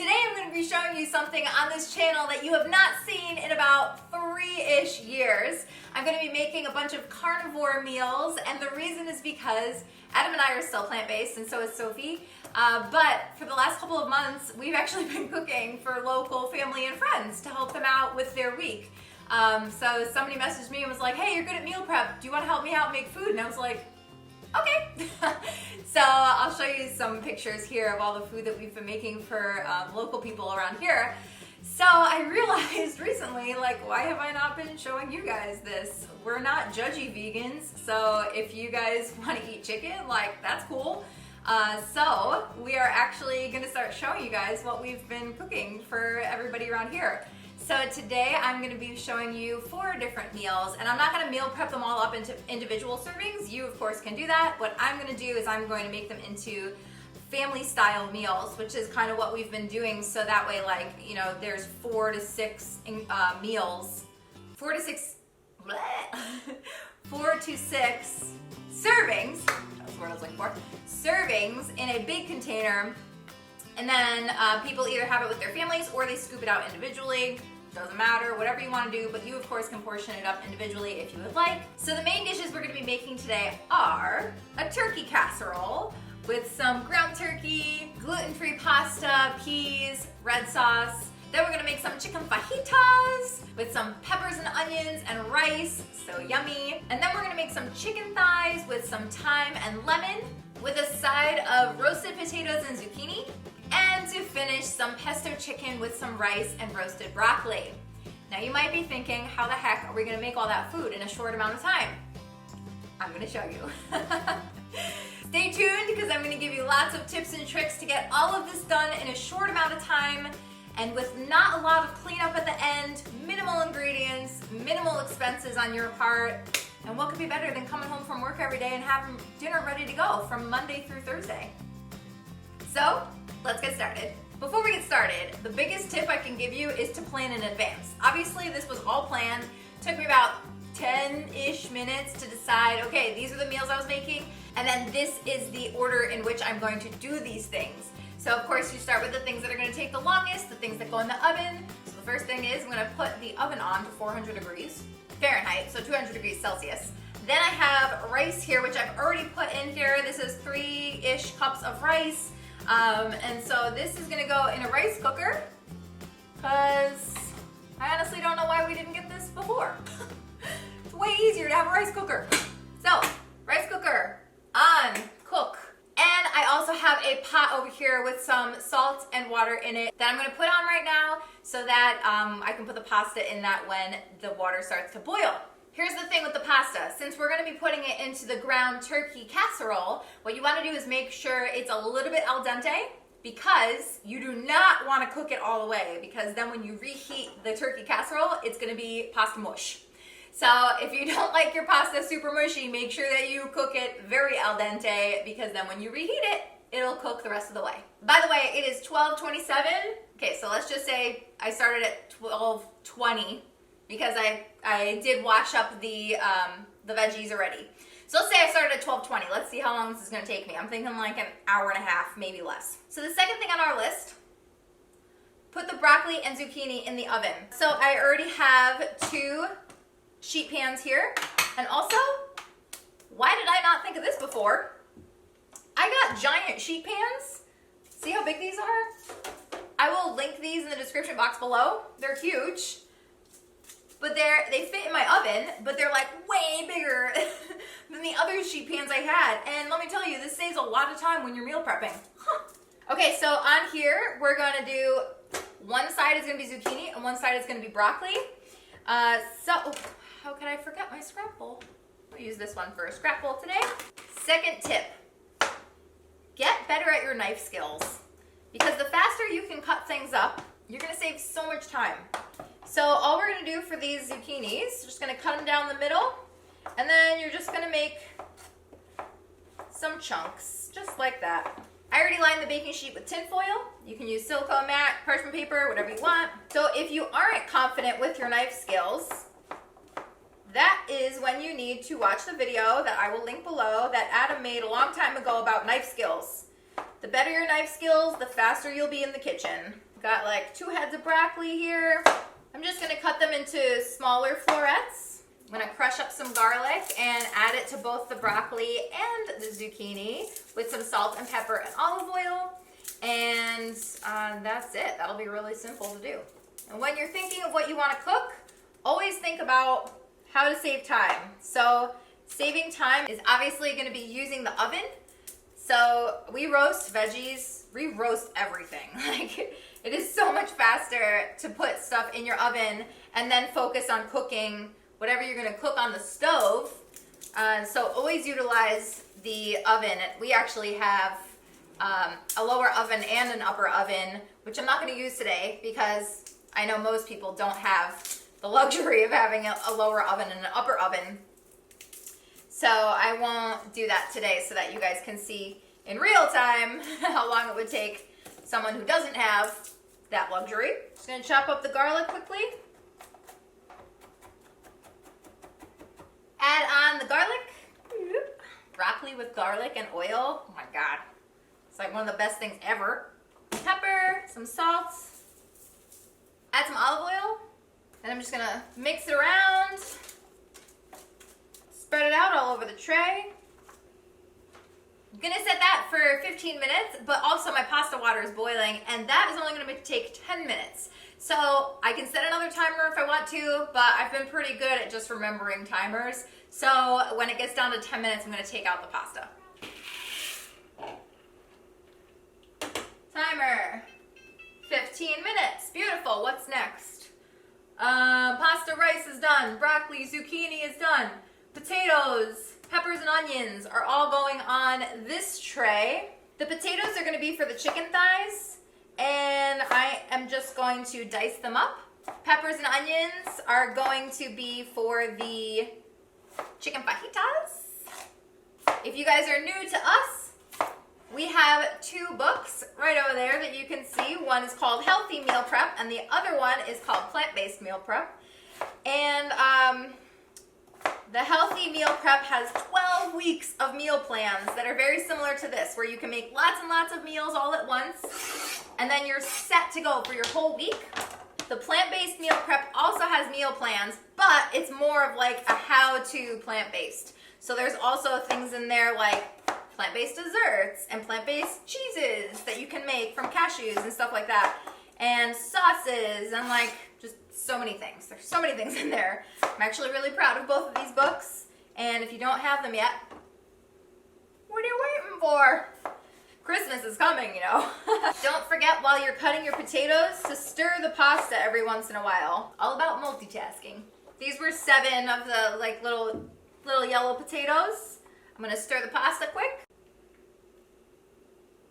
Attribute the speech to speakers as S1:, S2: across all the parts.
S1: Today I'm going to be showing you something on this channel that you have not seen in about 3-ish years. I'm going to be making a bunch of carnivore meals, and the reason is because Adam and I are still plant-based, and so is Sophie. But for the last couple of months, we've actually been cooking for local family and friends to help them out with their week. So somebody messaged me and was like, hey, you're good at meal prep. Do you want to help me out and make food? And I was like, okay. So I'll show you some pictures here of all the food that we've been making for local people around here. So I realized recently, like, why have I not been showing you guys this? We're not judgy vegans, so if you guys want to eat chicken, like, that's cool. So we are actually going to start showing you guys what we've been cooking for everybody around here. So today I'm going to be showing you 4 different meals, and I'm not going to meal prep them all up into individual servings. You of course can do that. What I'm going to do is I'm going to make them into family style meals, which is kind of what we've been doing, so that way, like, you know, there's 4 to 6 meals, 4 to 6 servings, that's what I was looking for, servings in a big container. And then people either have it with their families or they scoop it out individually. Doesn't matter, whatever you want to do, but you of course can portion it up individually if you would like. So the main dishes we're going to be making today are a turkey casserole with some ground turkey, gluten-free pasta, peas, red sauce. Then we're going to make some chicken fajitas with some peppers and onions and rice, so yummy. And then we're going to make some chicken thighs with some thyme and lemon, with a side of roasted potatoes and zucchini. And to finish, some pesto chicken with some rice and roasted broccoli. Now you might be thinking, how the heck are we gonna make all that food in a short amount of time? I'm gonna show you. Stay tuned, because I'm gonna give you lots of tips and tricks to get all of this done in a short amount of time and with not a lot of cleanup at the end, minimal ingredients, minimal expenses on your part. And what could be better than coming home from work every day and having dinner ready to go from Monday through Thursday? So, let's get started. Before we get started, the biggest tip I can give you is to plan in advance. Obviously, this was all planned. It took me about 10-ish minutes to decide, okay, these are the meals I was making, and then this is the order in which I'm going to do these things. So, of course, you start with the things that are gonna take the longest, the things that go in the oven. So the first thing is I'm gonna put the oven on to 400 degrees Fahrenheit, so 200 degrees Celsius. Then I have rice here, which I've already put in here. This is 3-ish cups of rice. And so this is gonna go in a rice cooker, because I honestly don't know why we didn't get this before. It's way easier to have a rice cooker. So, rice cooker, on, cook. And I also have a pot over here with some salt and water in it that I'm gonna put on right now so that I can put the pasta in that when the water starts to boil. Here's the thing with the pasta. Since we're gonna be putting it into the ground turkey casserole, what you wanna do is make sure it's a little bit al dente, because you do not wanna cook it all the way, because then when you reheat the turkey casserole, it's gonna be pasta mush. So if you don't like your pasta super mushy, make sure that you cook it very al dente, because then when you reheat it, it'll cook the rest of the way. By the way, it is 12:27. Okay, so let's just say I started at 12:20, because I did wash up the veggies already. So let's say I started at 12:20. Let's see how long this is gonna take me. I'm thinking like an hour and a half, maybe less. So the second thing on our list, put the broccoli and zucchini in the oven. So I already have 2 sheet pans here. And also, why did I not think of this before? I got giant sheet pans. See how big these are? I will link these in the description box below. They're huge. But they fit in my oven, but they're like way bigger than the other sheet pans I had. And let me tell you, this saves a lot of time when you're meal prepping. Huh. Okay, so on here, we're gonna do, one side is gonna be zucchini and one side is gonna be broccoli. How could I forget my scrap bowl? I'll use this one for a scrap bowl today. Second tip, get better at your knife skills, because the faster you can cut things up, you're gonna save so much time. So all we're gonna do for these zucchinis, just gonna cut them down the middle, and then you're just gonna make some chunks, just like that. I already lined the baking sheet with tin foil. You can use silicone mat, parchment paper, whatever you want. So if you aren't confident with your knife skills, that is when you need to watch the video that I will link below that Adam made a long time ago about knife skills. The better your knife skills, the faster you'll be in the kitchen. Got like 2 heads of broccoli here. I'm just gonna cut them into smaller florets. I'm gonna crush up some garlic and add it to both the broccoli and the zucchini with some salt and pepper and olive oil. And that's it. That'll be really simple to do. And when you're thinking of what you want to cook, always think about how to save time. So saving time is obviously going to be using the oven. So we roast veggies, we roast everything. Like, it is so much faster to put stuff in your oven and then focus on cooking whatever you're going to cook on the stove. So always utilize the oven. We actually have a lower oven and an upper oven, which I'm not going to use today because I know most people don't have the luxury of having a lower oven and an upper oven. So I won't do that today so that you guys can see in real time how long it would take someone who doesn't have that luxury. Just going to chop up the garlic quickly. Add on the garlic. Broccoli with garlic and oil. Oh my God. It's like one of the best things ever. Pepper, some salt. Add some olive oil. And I'm just going to mix it around. Spread it out all over the tray. I'm going to set that for 15 minutes, but also my pasta water is boiling, and that is only going to take 10 minutes. So I can set another timer if I want to, but I've been pretty good at just remembering timers. So when it gets down to 10 minutes, I'm going to take out the pasta. Timer. 15 minutes. Beautiful. What's next? Pasta rice is done. Broccoli, zucchini is done. Potatoes, peppers, and onions are all going on this tray. The potatoes are going to be for the chicken thighs, and I am just going to dice them up. Peppers and onions are going to be for the chicken fajitas. If you guys are new to us, we have 2 books right over there that you can see. One is called Healthy Meal Prep, and the other one is called Plant-Based Meal Prep. And the Healthy Meal Prep has 12 weeks of meal plans that are very similar to this, where you can make lots and lots of meals all at once, and then you're set to go for your whole week. The Plant-Based Meal Prep also has meal plans, but it's more of like a how-to plant-based. So there's also things in there like plant-based desserts and plant-based cheeses that you can make from cashews and stuff like that, and sauces and like just so many things. There's so many things in there. I'm actually really proud of both of these books, and if you don't have them yet, what are you waiting for? Christmas is coming, you know. Don't forget while you're cutting your potatoes to stir the pasta every once in a while. All about multitasking. These were 7 of the like little yellow potatoes. I'm gonna stir the pasta quick.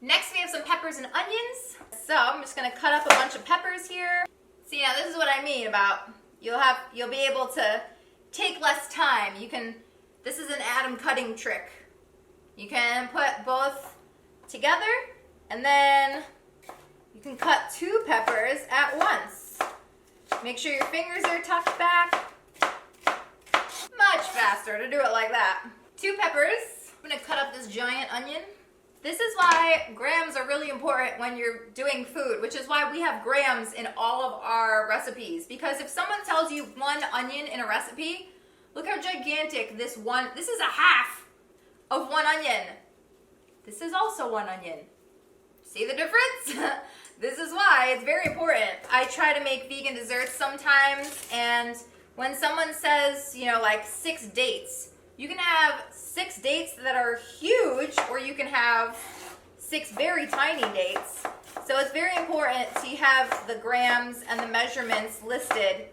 S1: Next we have some peppers and onions. So I'm just gonna cut up a bunch of peppers here. See, now this is what I mean about you'll be able to take less time. This is an atom cutting trick. You can put both together, and then you can cut 2 peppers at once. Make sure your fingers are tucked back. Much faster to do it like that. 2 peppers. I'm gonna cut up this giant onion. This is why grams are really important when you're doing food, which is why we have grams in all of our recipes. Because if someone tells you 1 onion in a recipe, look how gigantic this is a half of 1 onion. This is also 1 onion. See the difference? This is why it's very important. I try to make vegan desserts sometimes, and when someone says, you know, like 6 dates, you can have 6 dates that are huge, or you can have 6 very tiny dates. So it's very important to have the grams and the measurements listed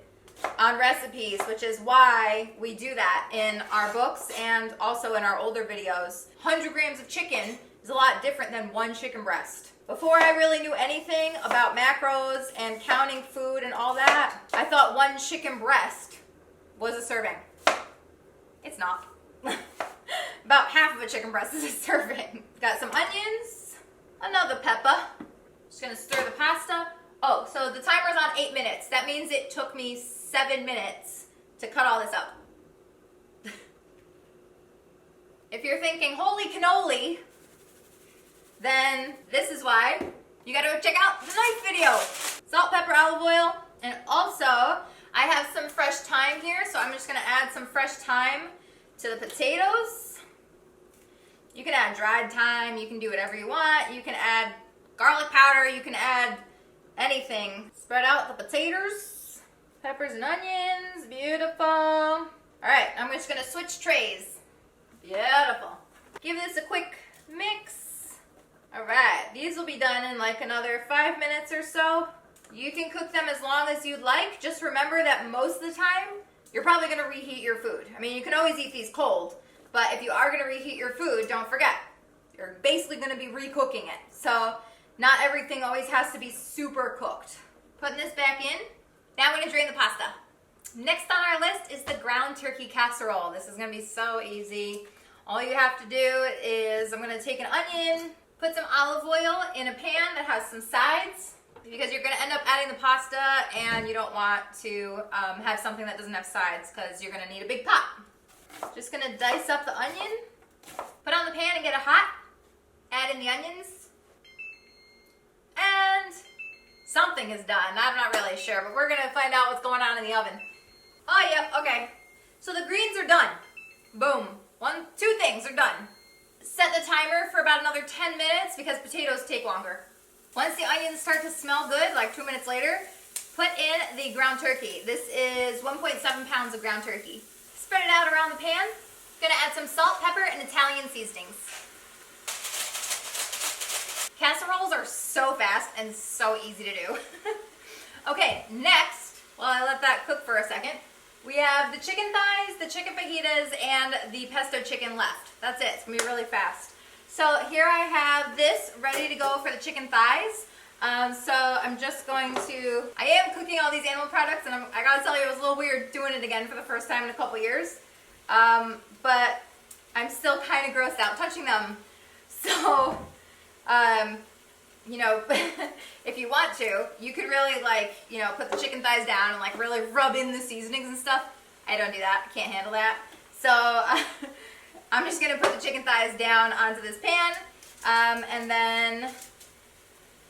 S1: on recipes, which is why we do that in our books and also in our older videos. 100 grams of chicken is a lot different than 1 chicken breast. Before I really knew anything about macros and counting food and all that, I thought 1 chicken breast was a serving. It's not. About half of a chicken breast is a serving. Got some onions, another pepper. Just gonna stir the pasta. Oh, so the timer's on 8 minutes. That means it took me 7 minutes to cut all this up. If you're thinking, holy cannoli, then this is why you gotta check out the knife video. Salt, pepper, olive oil, and also I have some fresh thyme here, so I'm just gonna add some fresh thyme to the potatoes. You can add dried thyme, you can do whatever you want. You can add garlic powder, you can add anything. Spread out the potatoes, peppers and onions, beautiful. All right, I'm just gonna switch trays. Beautiful. Give this a quick mix. All right, these will be done in like another 5 minutes or so. You can cook them as long as you'd like. Just remember that most of the time, you're probably gonna reheat your food. I mean, you can always eat these cold, but if you are gonna reheat your food, don't forget, you're basically gonna be recooking it. So not everything always has to be super cooked. Putting this back in. Now I'm gonna drain the pasta. Next on our list is the ground turkey casserole. This is gonna be so easy. All you have to do is, I'm gonna take an onion, put some olive oil in a pan that has some sides, because you're gonna end up adding the pasta and you don't want to have something that doesn't have sides because you're gonna need a big pot. Just gonna dice up the onion, put on the pan and get it hot, add in the onions, and something is done. I'm not really sure, but we're gonna find out what's going on in the oven. Oh, yep, okay. So the greens are done. Boom. Two things are done. Set the timer for about another 10 minutes because potatoes take longer. Once the onions start to smell good, like 2 minutes later, put in the ground turkey. This is 1.7 pounds of ground turkey. Spread it out around the pan. Gonna add some salt, pepper, and Italian seasonings. Casseroles are so fast and so easy to do. Okay, next, while I let that cook for a second, we have the chicken thighs, the chicken fajitas, and the pesto chicken left. That's it. It's gonna be really fast. So here I have this ready to go for the chicken thighs. So I'm just going to, I am cooking all these animal products, and I gotta tell you, it was a little weird doing it again for the first time in a couple years. But I'm still kind of grossed out touching them. So, you know, if you want to, you could really like, you know, put the chicken thighs down and like really rub in the seasonings and stuff. I don't do that. I can't handle that. So I'm just gonna put the chicken thighs down onto this pan, and then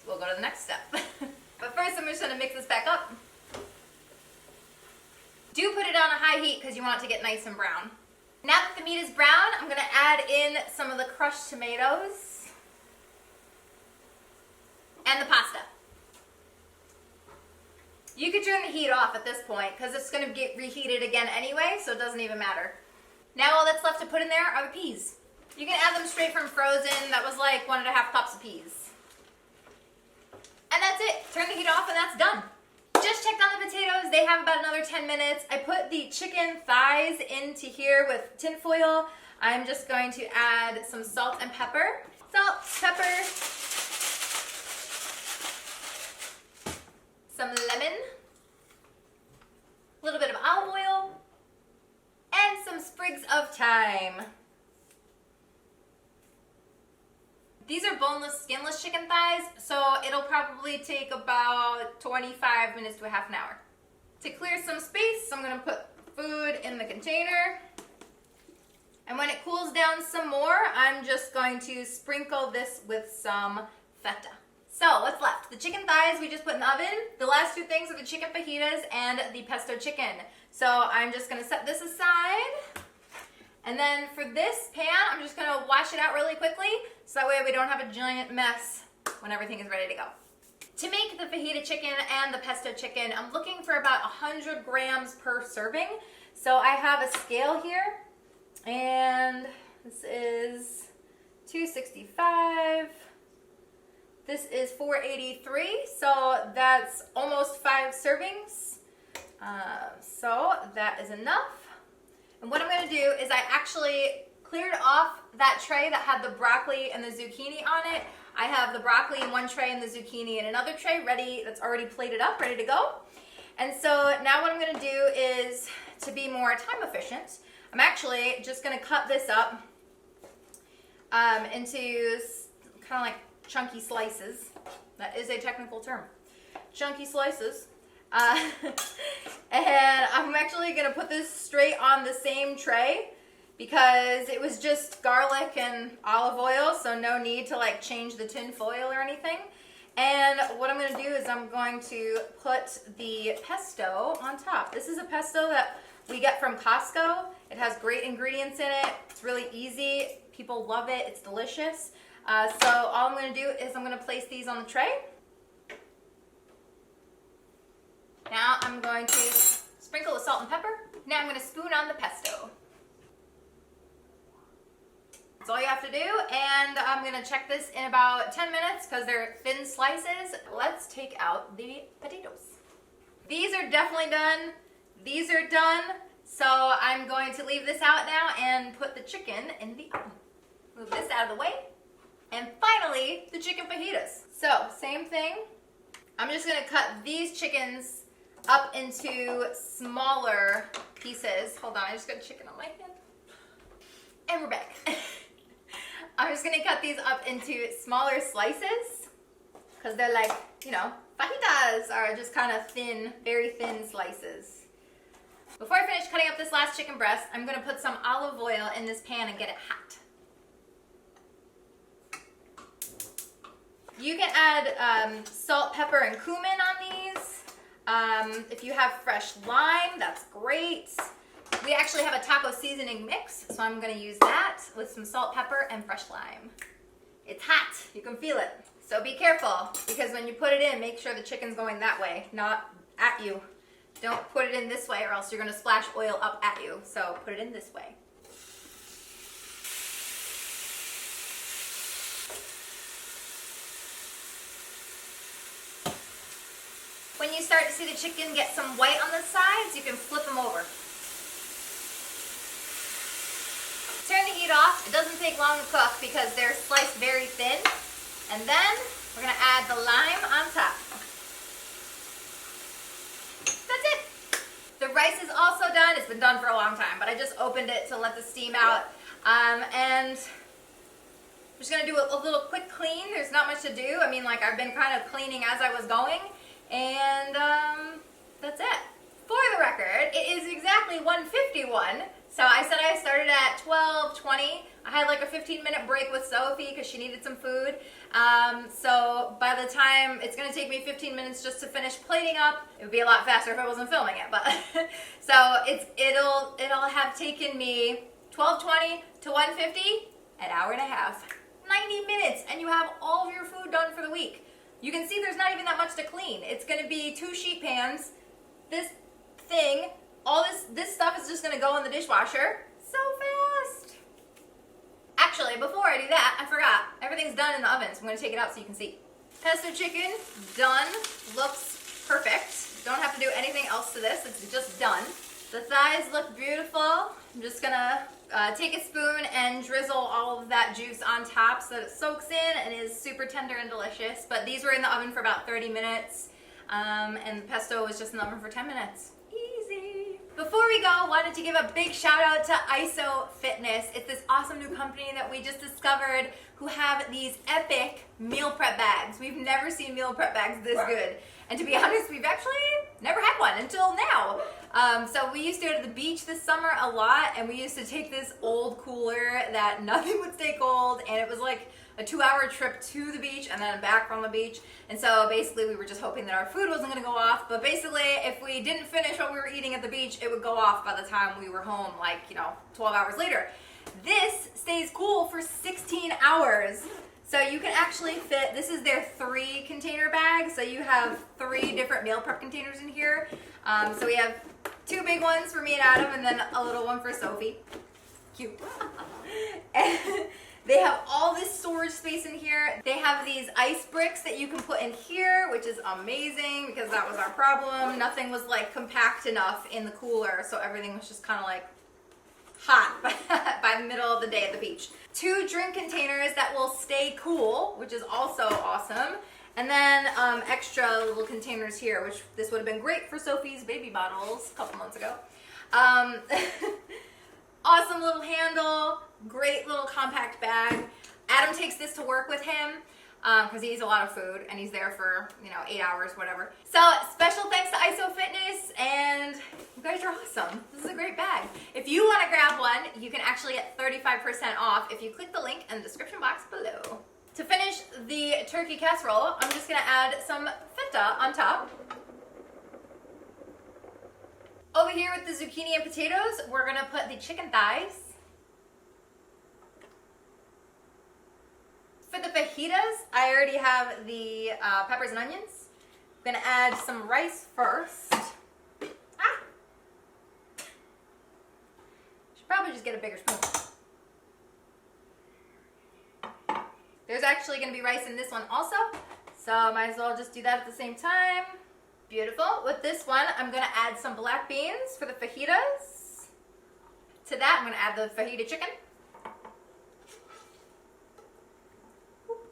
S1: we'll go to the next step. But first I'm just gonna mix this back up. Do put it on a high heat because you want it to get nice and brown. Now that the meat is brown, I'm gonna add in some of the crushed tomatoes and the pasta. You could turn the heat off at this point because it's going to get reheated again anyway, so it doesn't even matter. Now all that's left to put in there are the peas. You can add them straight from frozen. That was like 1.5 cups of peas. And that's it. Turn the heat off and that's done. Just checked on the potatoes. They have about another 10 minutes. I put the chicken thighs into here with tin foil. I'm just going to add some salt and pepper. Salt, pepper, some lemon, a little bit of olive oil, and some sprigs of thyme. These are boneless, skinless chicken thighs, so it'll probably take about 25 minutes to a half an hour. To clear some space, I'm going to put food in the container. And when it cools down some more, I'm just going to sprinkle this with some feta. So what's left? The chicken thighs we just put in the oven. The last two things are the chicken fajitas and the pesto chicken. So I'm just gonna set this aside. And then for this pan, I'm just gonna wash it out really quickly so that way we don't have a giant mess when everything is ready to go. To make the fajita chicken and the pesto chicken, I'm looking for about 100 grams per serving. So I have a scale here, and this is 265. This is 483, so that's almost 5 servings. So that is enough. And what I'm going to do is I actually cleared off that tray that had the broccoli and the zucchini on it. I have the broccoli in one tray and the zucchini in another tray ready, that's already plated up, ready to go. And so now what I'm going to do is, to be more time efficient, I'm actually just going to cut this up into kind of like chunky slices. That is a technical term. Chunky slices. And I'm actually going to put this straight on the same tray because it was just garlic and olive oil, so no need to like change the tin foil or anything. And what I'm gonna do is I'm going to put the pesto on top. This is a pesto that we get from Costco. It has great ingredients in it. It's really easy. People love it. It's delicious. So all I'm gonna do is I'm gonna place these on the tray. Now I'm going to sprinkle with salt and pepper. Now I'm gonna spoon on the pesto. That's all you have to do, and I'm gonna check this in about 10 minutes because they're thin slices. Let's take out the potatoes. These are definitely done. These are done. So I'm going to leave this out now and put the chicken in the oven. Move this out of the way. And finally, the chicken fajitas. So same thing. I'm just gonna cut these chickens up into smaller pieces. Hold on, I just got chicken on my hand. And we're back. I'm just gonna cut these up into smaller slices because they're like, you know, fajitas are just kind of thin, very thin slices. Before I finish cutting up this last chicken breast, I'm gonna put some olive oil in this pan and get it hot. You can add salt, pepper, and cumin on these. If you have fresh lime, that's great. We actually have a taco seasoning mix, so I'm gonna use that with some salt, pepper, and fresh lime. It's hot, you can feel it. So be careful, because when you put it in, make sure the chicken's going that way, not at you. Don't put it in this way or else you're gonna splash oil up at you. So put it in this way. When you start to see the chicken get some white on the sides, you can flip them over. Turn the heat off. It doesn't take long to cook because they're sliced very thin. And then we're gonna add the lime on top. That's it. The rice is also done. It's been done for a long time, but I just opened it to let the steam out. And I'm just gonna do a little quick clean. There's not much to do. I mean, like, I've been kind of cleaning as I was going. And that's it. For the record, it is exactly 1:51. So I said I started at 12:20. I had like a 15-minute break with Sophie because she needed some food. So by the time, it's gonna take me 15 minutes just to finish plating up. It would be a lot faster if I wasn't filming it, but so it'll have taken me 12:20 to 1:50, an hour and a half, 90 minutes, and you have all of your food done for the week. You can see there's not even that much to clean. It's gonna be 2 sheet pans, this thing, all this stuff is just gonna go in the dishwasher so fast. Actually, before I do that, I forgot. Everything's done in the oven, so I'm gonna take it out so you can see. Pesto chicken, done, looks perfect. Don't have to do anything else to this, it's just done. The thighs look beautiful. I'm just gonna take a spoon and drizzle all of that juice on top so that it soaks in and is super tender and delicious. But these were in the oven for about 30 minutes, and the pesto was just in the oven for 10 minutes. Easy. Before we go, I wanted to give a big shout out to ISO Fitness. It's this awesome new company that we just discovered who have these epic meal prep bags. We've never seen meal prep bags this good. And to be honest, we've actually never had one until now. So we used to go to the beach this summer a lot, and we used to take this old cooler that nothing would stay cold, and it was like a 2-hour trip to the beach and then back from the beach. And so basically we were just hoping that our food wasn't gonna go off, but basically if we didn't finish what we were eating at the beach, it would go off by the time we were home, like, 12 hours later. This stays cool for 16 hours. So you can actually fit, this is their 3 container bag, so you have 3 different meal prep containers in here. So we have 2 big ones for me and Adam, and then a little one for Sophie. Cute. And they have all this storage space in here. They have these ice bricks that you can put in here, which is amazing because that was our problem. Nothing was like compact enough in the cooler, so everything was just kind of like hot by the middle of the day at the beach. 2 drink containers that will stay cool, which is also awesome. And then extra little containers here, which this would have been great for Sophie's baby bottles a couple months ago. Awesome little handle, great little compact bag. Adam takes this to work with him because he eats a lot of food and he's there for 8 hours, whatever. So special thanks to ISO Fitness, and You guys are awesome. This is a great bag. If you want to grab one, you can actually get 35% off if you click the link in the description box below. To finish the turkey casserole, I'm just gonna add some feta on top. Over here with the zucchini and potatoes, we're gonna put the chicken thighs. For the fajitas, I already have the peppers and onions. I'm gonna add some rice first. Should probably just get a bigger spoon. There's actually gonna be rice in this one also, so I might as well just do that at the same time. Beautiful. With this one, I'm gonna add some black beans for the fajitas. To that, I'm gonna add the fajita chicken.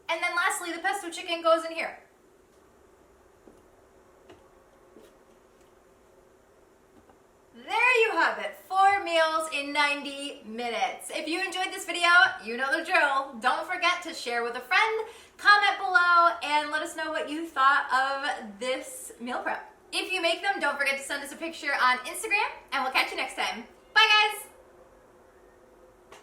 S1: And then lastly, the pesto chicken goes in here. There you have it, 4 meals in 90 minutes. If you enjoyed this video, you know the drill. Don't forget to share with a friend, comment below, and let us know what you thought of this meal prep. If you make them, don't forget to send us a picture on Instagram, and we'll catch you next time.